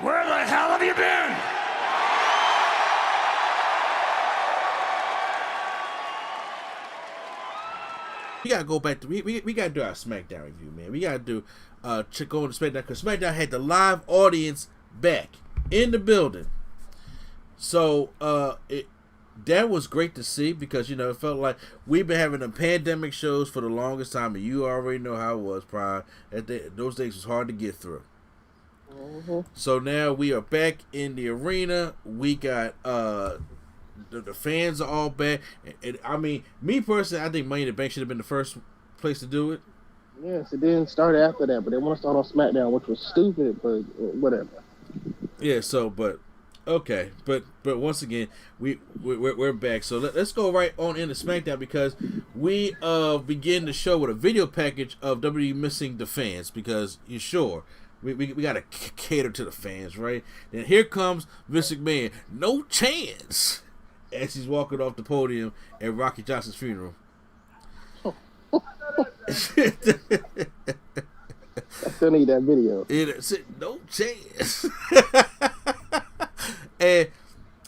Where the hell have you been? We gotta go back to we gotta do our SmackDown review, man. We gotta do check on the SmackDown because SmackDown had the live audience back in the building. So that was great to see because it felt like we've been having the pandemic shows for the longest time, and you already know how it was prior. Those days was hard to get through. Mm-hmm. So now we are back in the arena. We got the fans are all back. And I mean, me personally, I think Money in the Bank should have been the first place to do it. Yes, it didn't start after that, but they want to start on SmackDown, which was stupid, but whatever. Yeah. So, but okay, but once again, we're back. So let's go right on into SmackDown because we begin the show with a video package of WWE missing the fans because you sure. We got to cater to the fans, right? Then here comes Vince McMahon. No chance. As he's walking off the podium at Rocky Johnson's funeral. I still need that video. No chance. And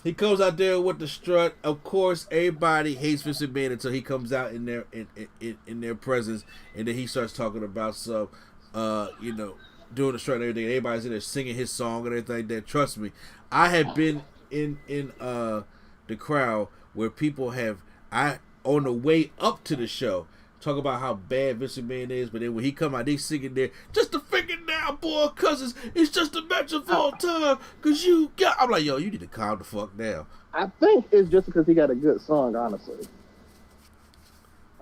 he comes out there with the strut. Of course, everybody hates Vince McMahon until he comes out in their presence, and then he starts talking about some, doing the strut and everything. Everybody's in there singing his song and everything like that. Trust me, I have been in the crowd where people on the way up to the show talk about how bad Vince McMahon is, but then when he come out, they singing there, just a figure now, boy, cause it's just a match of all time, cause I'm like, yo, you need to calm the fuck down. I think it's just because he got a good song, honestly.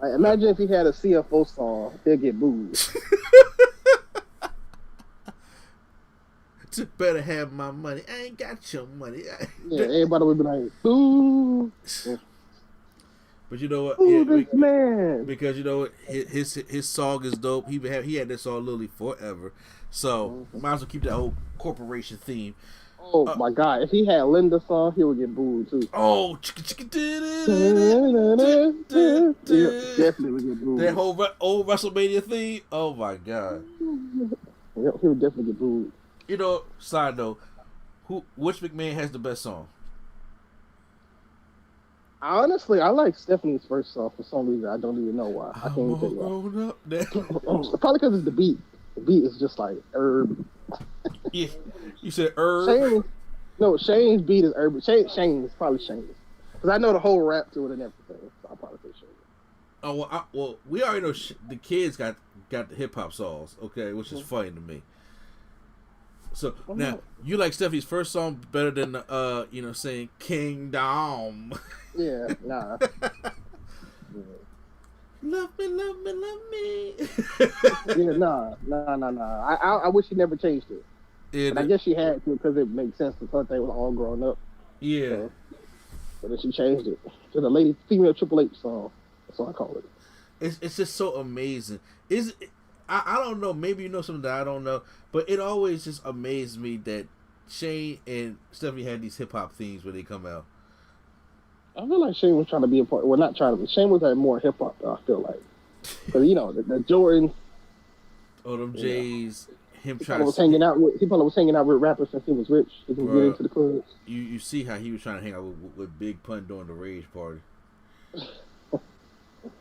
Imagine if he had a CFO song, he'll get booed. Better have my money. I ain't got your money. Yeah, everybody would be like, boo. But you know what? This man. Because you know what? His song is dope. He had that song literally forever. So might as well keep that whole corporation theme. Oh my God! If he had Linda's song, he would get booed too. Oh, definitely would get booed. That whole old WrestleMania theme. Oh my God! Yep, he would definitely get booed. Side note, which McMahon has the best song? Honestly, I like Stephanie's first song for some reason. I don't even know why. I can't even tell you why. Probably because it's the beat. The beat is just like herb. Yeah, you said herb. Shane's beat is herb. Shane's probably Shane's because I know the whole rap to it and everything. So I'll probably say Shane. Oh well, we already know the kids got the hip hop songs, okay, which is funny to me. So now you like Stephanie's first song better than saying Kingdom. Yeah, nah. Love me. Yeah, nah. I wish she never changed it. Yeah, but I guess she had to because it makes sense because they was all grown up. Yeah. So, but then she changed it to the female Triple H song. That's what I call it. It's just so amazing. I don't know. Maybe you know something that I don't know, but it always just amazed me that Shane and Stephanie had these hip hop themes when they come out. I feel like Shane was trying to be a part. Well, not trying to. Shane was like more hip hop. I feel like because the Jordans. Oh, them J's. Him he trying probably was hanging out with rappers since he was rich. He was getting into the clubs. You see how he was trying to hang out with Big Pun during the Rage Party.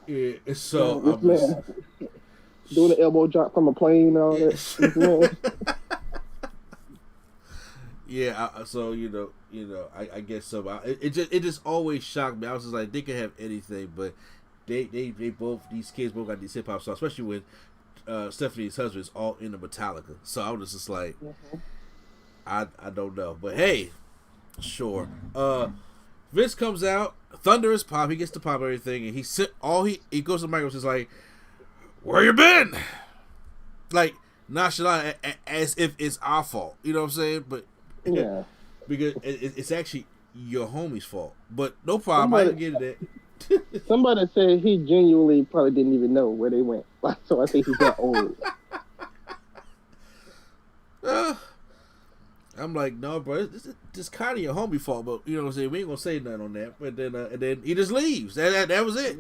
Yeah, it's so doing the elbow drop from a plane and all that. Yeah, so I guess so. It just always shocked me. I was just like, they could have anything, but these kids both got these hip hop songs, especially when Stephanie's husband is all into Metallica. So I was just like, I don't know, but hey, sure. Vince comes out, thunder is pop. He gets to pop everything, and he goes to the microphone and says like, "Where you been?" Like nonchalant, as if it's our fault. You know what I'm saying? But yeah, because it's actually your homie's fault. But no problem. I didn't get it. Somebody said he genuinely probably didn't even know where they went. So I think he's that old. I'm like, no, bro, it's kind of your homie fault, but you know what I'm saying? We ain't gonna say nothing on that. But then, and then he just leaves. That was it.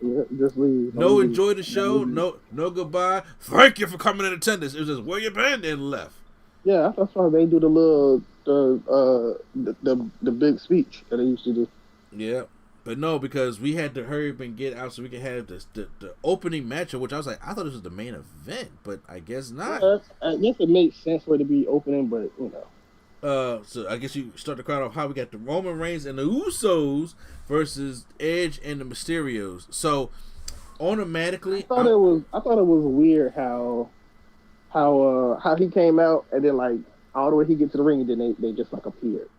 Yeah, just leave. No enjoy the show. No goodbye. Thank you for coming in attendance. It was just where you been and left. Yeah, that's why they do the big speech that they used to do. Yeah. But no, because we had to hurry up and get out so we could have the opening match, which I was like, I thought this was the main event, but I guess not. Yeah, I guess it makes sense for it to be opening, but you know. So I guess you start the crowd off how we got the Roman Reigns and the Usos versus Edge and the Mysterios. So automatically, I thought it was weird how he came out and then like all the way he gets to the ring and then they just like appeared.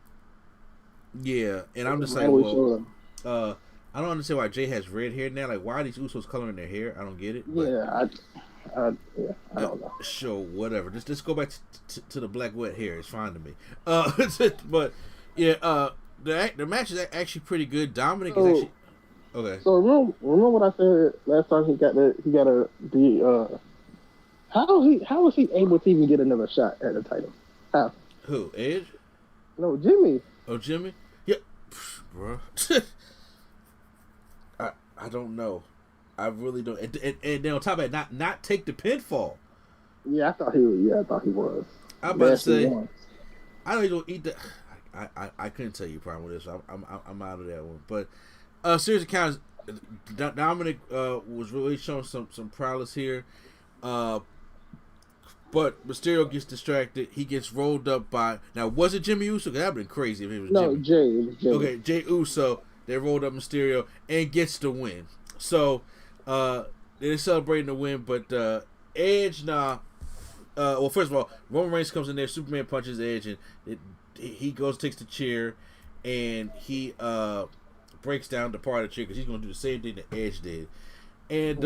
Yeah, and I'm just like, well, I don't understand why Jay has red hair now. Like, why are these Usos coloring their hair? I don't get it. But, I don't know. Sure, whatever. Just go back to the black wet hair. It's fine to me. But yeah, the match is actually pretty good. Dominic is actually okay. So remember what I said last time? How was he able to even get another shot at the title? How? Who? Edge? No, Jimmy. Oh, Jimmy. Yeah, bro. I don't know. I really don't. And then on top of that, not take the pinfall. Yeah, I thought he was. I'm about to say, I don't even eat the. I couldn't tell you problem with this. So I'm out of that one. But serious accounts, Dominic was really showing some prowess here. But Mysterio gets distracted. He gets rolled up by. Now, was it Jimmy Uso? That'd have been crazy if it was Jimmy. Jay. It was Jay. Okay, Jay Uso. They rolled up Mysterio and gets the win. So they're celebrating the win, but Edge well, first of all, Roman Reigns comes in there. Superman punches Edge, and he goes, takes the chair, and he breaks down the part of the chair because he's going to do the same thing that Edge did. And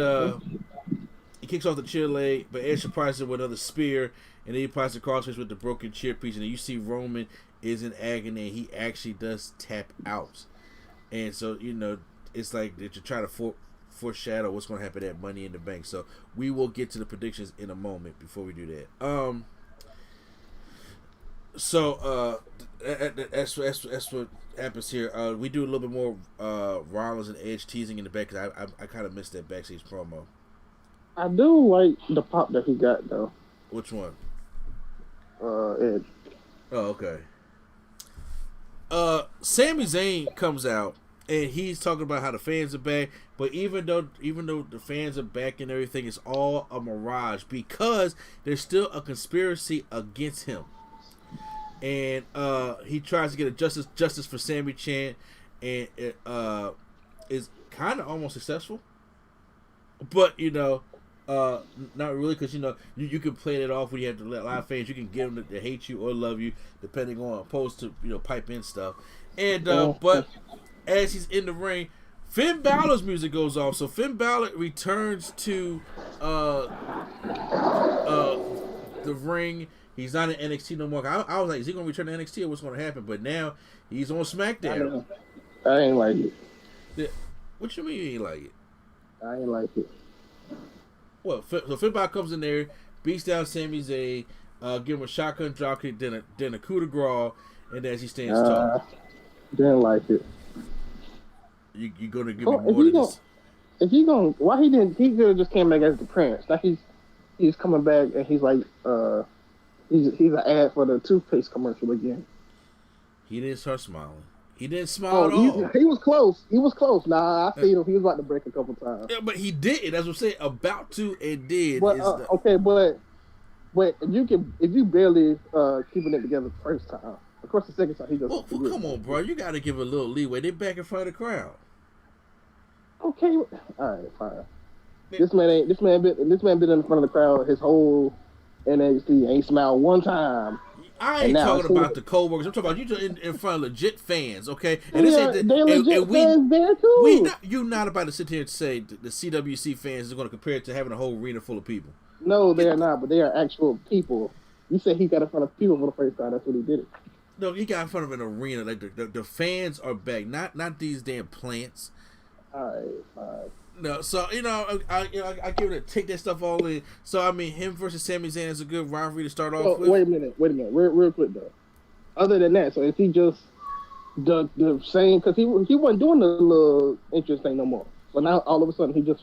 he kicks off the chair leg, but Edge surprises him with another spear, and then he applies the crossface with the broken chair piece, and then you see Roman is in agony, and he actually does tap out. And so, it's like they're trying to foreshadow what's going to happen at Money in the Bank. So we will get to the predictions in a moment before we do that. That's what happens here. We do a little bit more Rollins and Edge teasing in the back because I kind of missed that backstage promo. I do like the pop that he got though. Which one? Edge. Oh, okay. Sami Zayn comes out and he's talking about how the fans are back, but even though the fans are back and everything, it's all a mirage because there's still a conspiracy against him. And he tries to get a justice for Sami chant, and it is kind of almost successful, but not really, because you can play it off when you have to let live fans. You can get them to hate you or love you depending on, opposed to pipe in stuff. And but as he's in the ring, Finn Balor's music goes off. So Finn Balor returns to the ring. He's not in NXT no more. I was like, is he going to return to NXT or what's going to happen? But now he's on SmackDown. I ain't like it. Yeah. What you mean you ain't like it? I ain't like it. Well, so Finn Balor comes in there, beats down Sami Zayn, give him a shotgun dropkick, then a coup de grace, and as he stands tall. Didn't like it. You gonna give me more than this? If you gonna, why he didn't? He could have just came back as the Prince. Now he's coming back and he's like he's an ad for the toothpaste commercial again. He didn't start smiling. He didn't smile at all. He was close. Nah, I seen him. He was about to break a couple times. Yeah, but he didn't. That's what I'm saying. About to and did. But okay, but if you barely keeping it together the first time, of course the second time he just. Well, come on, bro. You got to give a little leeway. They back in front of the crowd. Okay, all right, fine. This man been in front of the crowd his whole NXT, ain't smiled one time. I ain't talking about the co-workers. I'm talking about you in front of legit fans, okay? And they're legit fans there too. You're not about to sit here and say the CWC fans is going to compare it to having a whole arena full of people. No, they are not, but they are actual people. You said he got in front of people for the first time. That's what he did it. No, he got in front of an arena. Like the fans are back, not these damn plants. All right, fine. No, so I give it take that stuff all in. So I mean, him versus Sami Zayn is a good rivalry to start off with. Wait a minute, real quick though. Other than that, so is he just the same? Because he wasn't doing the little interest thing no more. So now all of a sudden he just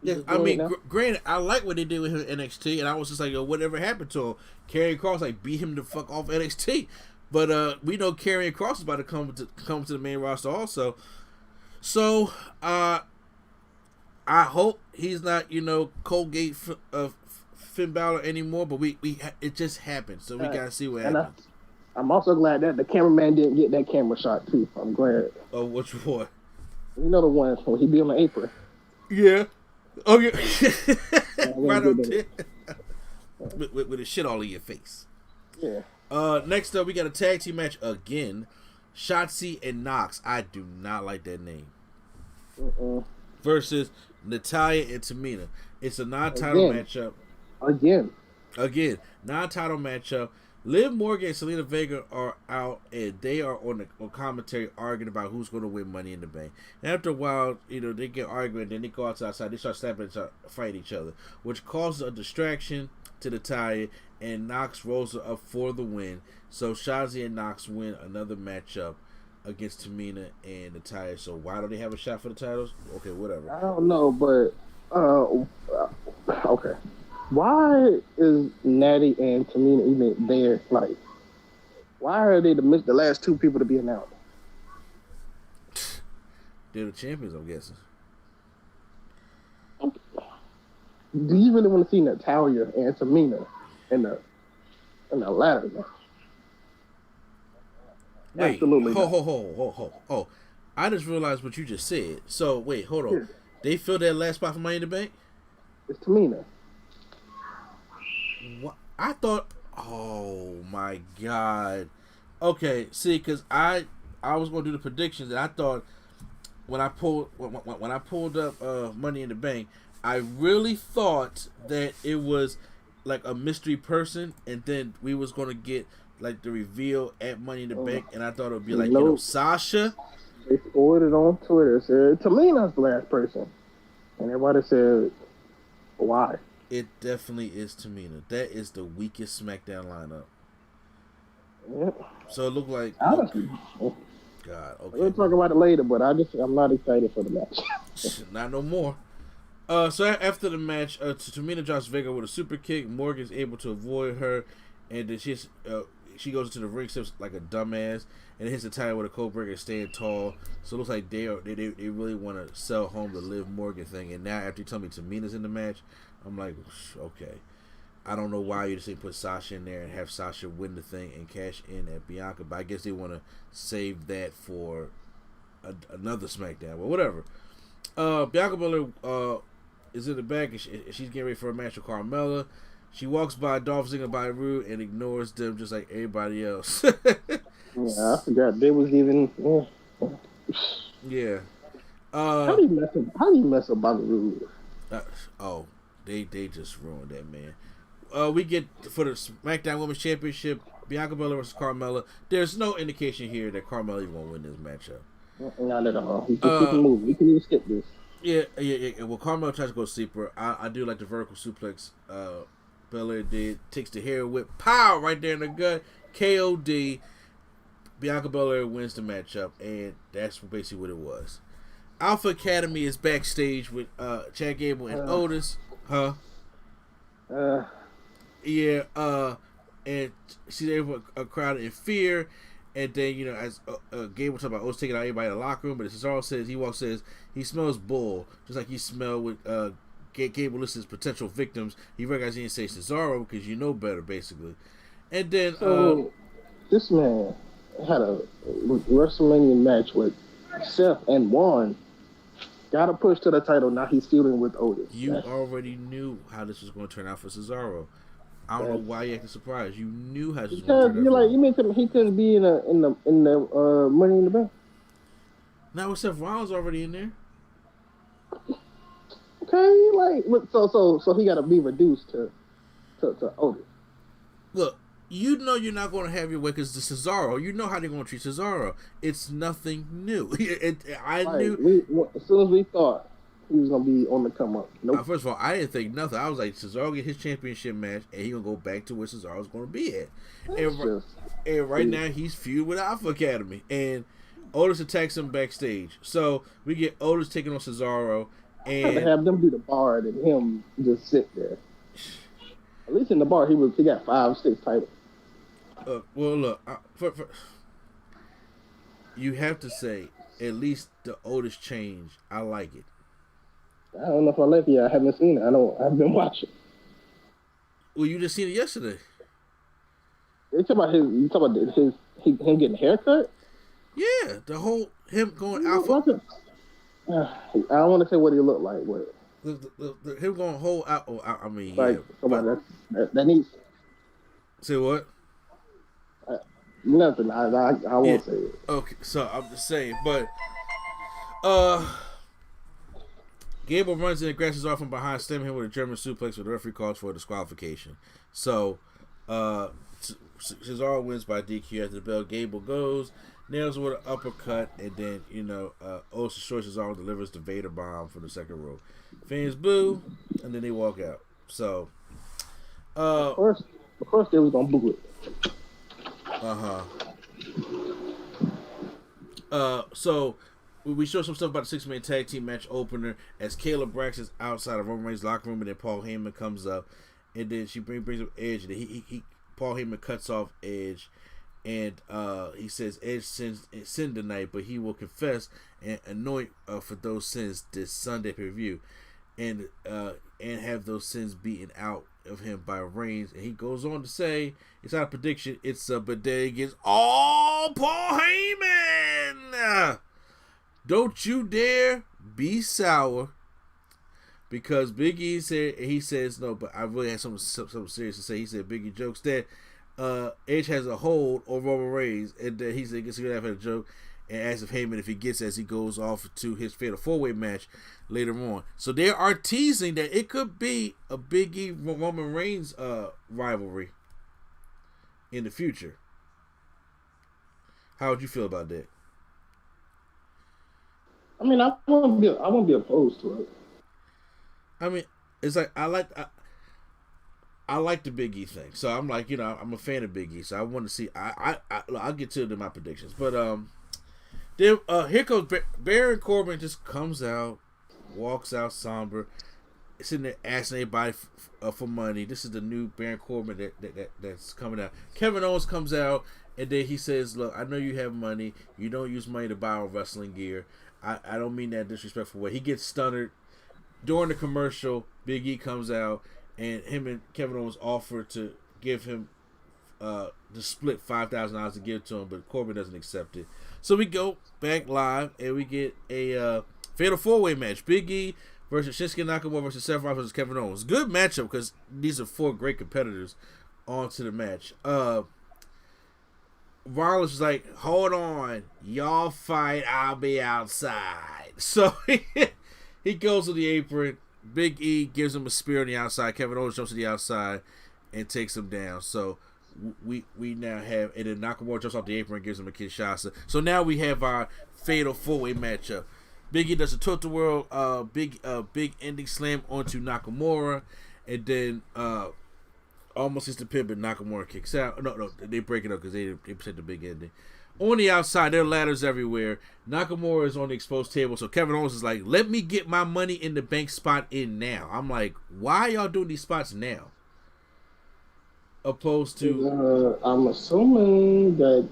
Yeah, I mean, granted, I like what they did with him in NXT, and I was just like, yo, whatever happened to him? Karrion Kross like beat him the fuck off NXT, but we know Karrion Kross is about to come to the main roster also. So I hope he's not Colgate Finn Balor anymore, but it just happened, so we gotta see what happens. I'm also glad that the cameraman didn't get that camera shot too. I'm glad. Oh, which one? You know the one when he be on the apron. Yeah. Oh yeah. Right up there. With the shit all in your face. Yeah. Next up, we got a tag team match again. Shotzi and Nox. I do not like that name. Versus Natalya and Tamina. It's a non-title matchup. Again, non-title matchup. Liv Morgan and Selena Vega are out, and they are on commentary arguing about who's going to win Money in the Bank. And after a while, they get arguing, then they go outside, they start slapping each other, fighting each other, which causes a distraction to Natalya, and Nox rolls her up for the win. So Shotzi and Nox win another matchup against Tamina and Natalya. So why don't they have a shot for the titles? Okay, whatever. I don't know, but okay. Why is Natty and Tamina even there? Like, why are they the last two people to be announced? They're the champions, I'm guessing. Do you really want to see Natalya and Tamina in the ladder match? Wait, absolutely. Oh! I just realized what you just said. So wait, hold on. Yeah. They filled that last spot for Money in the Bank? It's Tamina. What? I thought. Oh my god. Okay, see, because I was going to do the predictions, and I thought when I pulled up Money in the Bank, I really thought that it was like a mystery person, and then we was going to get like the reveal at Money in the Bank, and I thought it would be like Sasha. They scored it on Twitter. Said Tamina's the last person, and everybody said, "Why?" It definitely is Tamina. That is the weakest SmackDown lineup. Yep. So it looked like. Honestly. God, okay. We'll talk about it later, but I'm not excited for the match. Not no more. So after the match, Tamina drops Vega with a super kick. Morgan's able to avoid her, and then she goes into the ring steps like a dumbass, and hits the tire with a code breaker, staying tall. So it looks like they really want to sell home the Liv Morgan thing. And now after you tell me Tamina's in the match, I'm like, okay. I don't know why you just didn't put Sasha in there and have Sasha win the thing and cash in at Bianca, but I guess they want to save that for another SmackDown. But whatever. Bianca Belair is in the back, and she's getting ready for a match with Carmella. She walks by Dolph Ziggler by Rude and ignores them just like everybody else. Yeah, I forgot they was even. Yeah. How do you mess up Bobby Roode? They just ruined that, man. We get for the SmackDown Women's Championship, Bianca Belair versus Carmella. There's no indication here that Carmella is going to win this matchup. Not at all. We can keep moving. We can even skip this. Yeah. Well, Carmella tries to go sleeper. I do like the vertical suplex. Belair did. Takes the hair whip. Pow! Right there in the gut. KOD. Bianca Belair wins the matchup, and that's basically what it was. Alpha Academy is backstage with Chad Gable and Otis. Yeah, and she's able a crowd in fear, and then as Gable talks about Otis taking out everybody in the locker room, but as Cesaro says he smells bull, just like he smelled with Gable lists his potential victims. He recognizes he didn't say Cesaro because you know better, basically. And then this man had a WrestleMania match with Seth and won. Got a push to the title. Now he's feuding with Otis. You already knew how this was going to turn out for Cesaro. I don't know why you acted surprised. You knew how this was going to turn out. You mean he couldn't be in the Money in the Bank? Now with Seth Rollins already in there. Okay, so he got to be reduced to Otis. Look, you know you're not going to have your way because it's Cesaro. You know how they're going to treat Cesaro. It's nothing new. I knew. As soon as we thought he was going to be on the come up. Nope. First of all, I didn't think nothing. I was like, Cesaro get his championship match, and he going to go back to where Cesaro's going to be at. And right now, he's feud with Alpha Academy. And Otis attacks him backstage. So we get Otis taking on Cesaro, I'd rather have them be the bar than him just sit there. At least in the bar, he got 5, 6 titles. Well, look, you have to say at least the Otis change. I like it. I don't know if I like it. I haven't seen it. I've been watching. Well, you just seen it yesterday. You talking about him getting a haircut? Yeah, the whole him going alpha. I don't want to say what he looked like, but him going whole out. Oh, I mean, like somebody that needs. Say what? Nothing. I won't say it. Okay, so I'm just saying, but Gable runs in and grasps off from behind, stemming him with a German suplex, with the referee calls for a disqualification. So Cesaro wins by DQ after the bell. Gable goes, nails with an uppercut, and then Otis destroys Cesaro, delivers the Vader bomb from the second row. Fans boo, and then they walk out. So of course they was gonna boo it. So we show some stuff about the 6-man tag team match opener as Kayla Braxton's outside of Roman Reigns' locker room, and then Paul Heyman comes up, and then she brings up Edge, and he Paul Heyman cuts off Edge, and he says Edge sinned tonight, but he will confess and anoint for those sins this Sunday pay-per-view, and have those sins beaten out of him by Reigns. And he goes on to say, it's not a prediction, it's a bidet against all Paul Heyman. Don't you dare be sour, because Big E says no, but I really had something serious to say. He said Big E jokes that Edge has a hold over Roman Reigns, and that he said he gets to have a joke, and asks if Heyman if he gets as he goes off to his fatal 4-way match later on. So they are teasing that it could be a Big E Roman Reigns rivalry in the future. How would you feel about that? I mean, I won't be opposed to it. I mean, it's like I like the Big E thing, so I'm like, I'm a fan of Big E, so I want to see. I'll get to it in my predictions, but then here comes Baron Corbin, just comes out, walks out somber, sitting there asking everybody for money. This is the new Baron Corbin that's coming out. Kevin Owens comes out, and then he says, "Look, I know you have money. You don't use money to buy wrestling gear. I don't mean that in a disrespectful way." He gets stunned during the commercial. Big E comes out, and him and Kevin Owens offer to give him to split $5,000 to give to him, but Corbin doesn't accept it. So we go back live, and we get a fatal 4-way match: Big E versus Shinsuke Nakamura versus Seth Rollins versus Kevin Owens. Good matchup, because these are 4 great competitors onto the match. Rollins was like, "Hold on, y'all fight, I'll be outside." So he goes to the apron. Big E gives him a spear on the outside. Kevin Owens jumps to the outside and takes him down. So we now have, and then Nakamura jumps off the apron and gives him a Kinshasa. So now we have our fatal 4-way matchup. Big E does a tilt-a-whirl, big ending slam onto Nakamura, and then almost hits the pin, but Nakamura kicks out. No, they break it up because they present the big ending. On the outside, there are ladders everywhere. Nakamura is on the exposed table, so Kevin Owens is like, "Let me get my money in the bank spot in now." I'm like, why y'all doing these spots now? Opposed to, I'm assuming that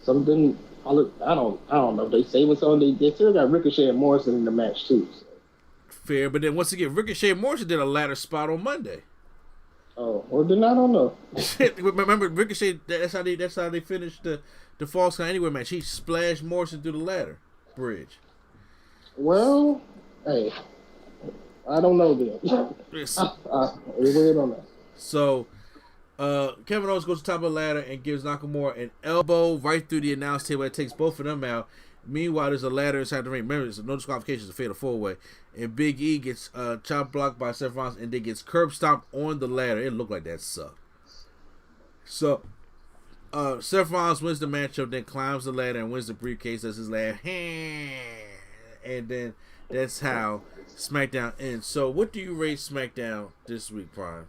something. I don't know. They saving something. They still got Ricochet and Morrison in the match too. So. Fair, but then once again, Ricochet and Morrison did a ladder spot on Monday. Oh, well then I don't know. Remember, Ricochet, that's how they finished the Falls Count Anywhere match. He splashed Morrison through the ladder bridge. Well, hey, I don't know that. We don't know. So, Kevin Owens goes to the top of the ladder and gives Nakamura an elbow right through the announce table. It takes both of them out. Meanwhile, there's a ladder inside the ring. Remember, there's no disqualification. It's a fatal 4-way. And Big E gets chop blocked by Seth Rollins, and then gets curb stomped on the ladder. It looked like that sucked. So, Seth Rollins wins the matchup, then climbs the ladder and wins the briefcase. Does his laugh. And then that's how SmackDown ends. So, what do you rate SmackDown this week, Prime?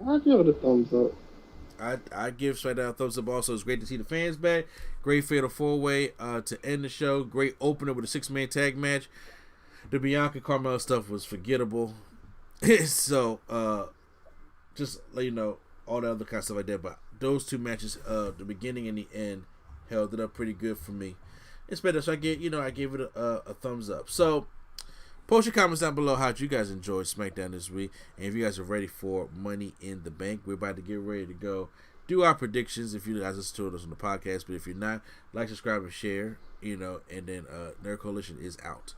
I give it a thumbs up. I give SmackDown a thumbs up also. It's great to see the fans back. Great fatal 4-way to end the show. Great opener with a 6-man tag match. The Bianca Carmella stuff was forgettable. So, just let you know, all the other kind of stuff like that. But those two matches, the beginning and the end, held it up pretty good for me. It's better, so I gave it a thumbs up. So, post your comments down below how you guys enjoyed SmackDown this week, and if you guys are ready for Money in the Bank, we're about to get ready to go do our predictions. If you guys listen to us on the podcast, but if you're not, like, subscribe, and share. And then Nerd Coalition is out.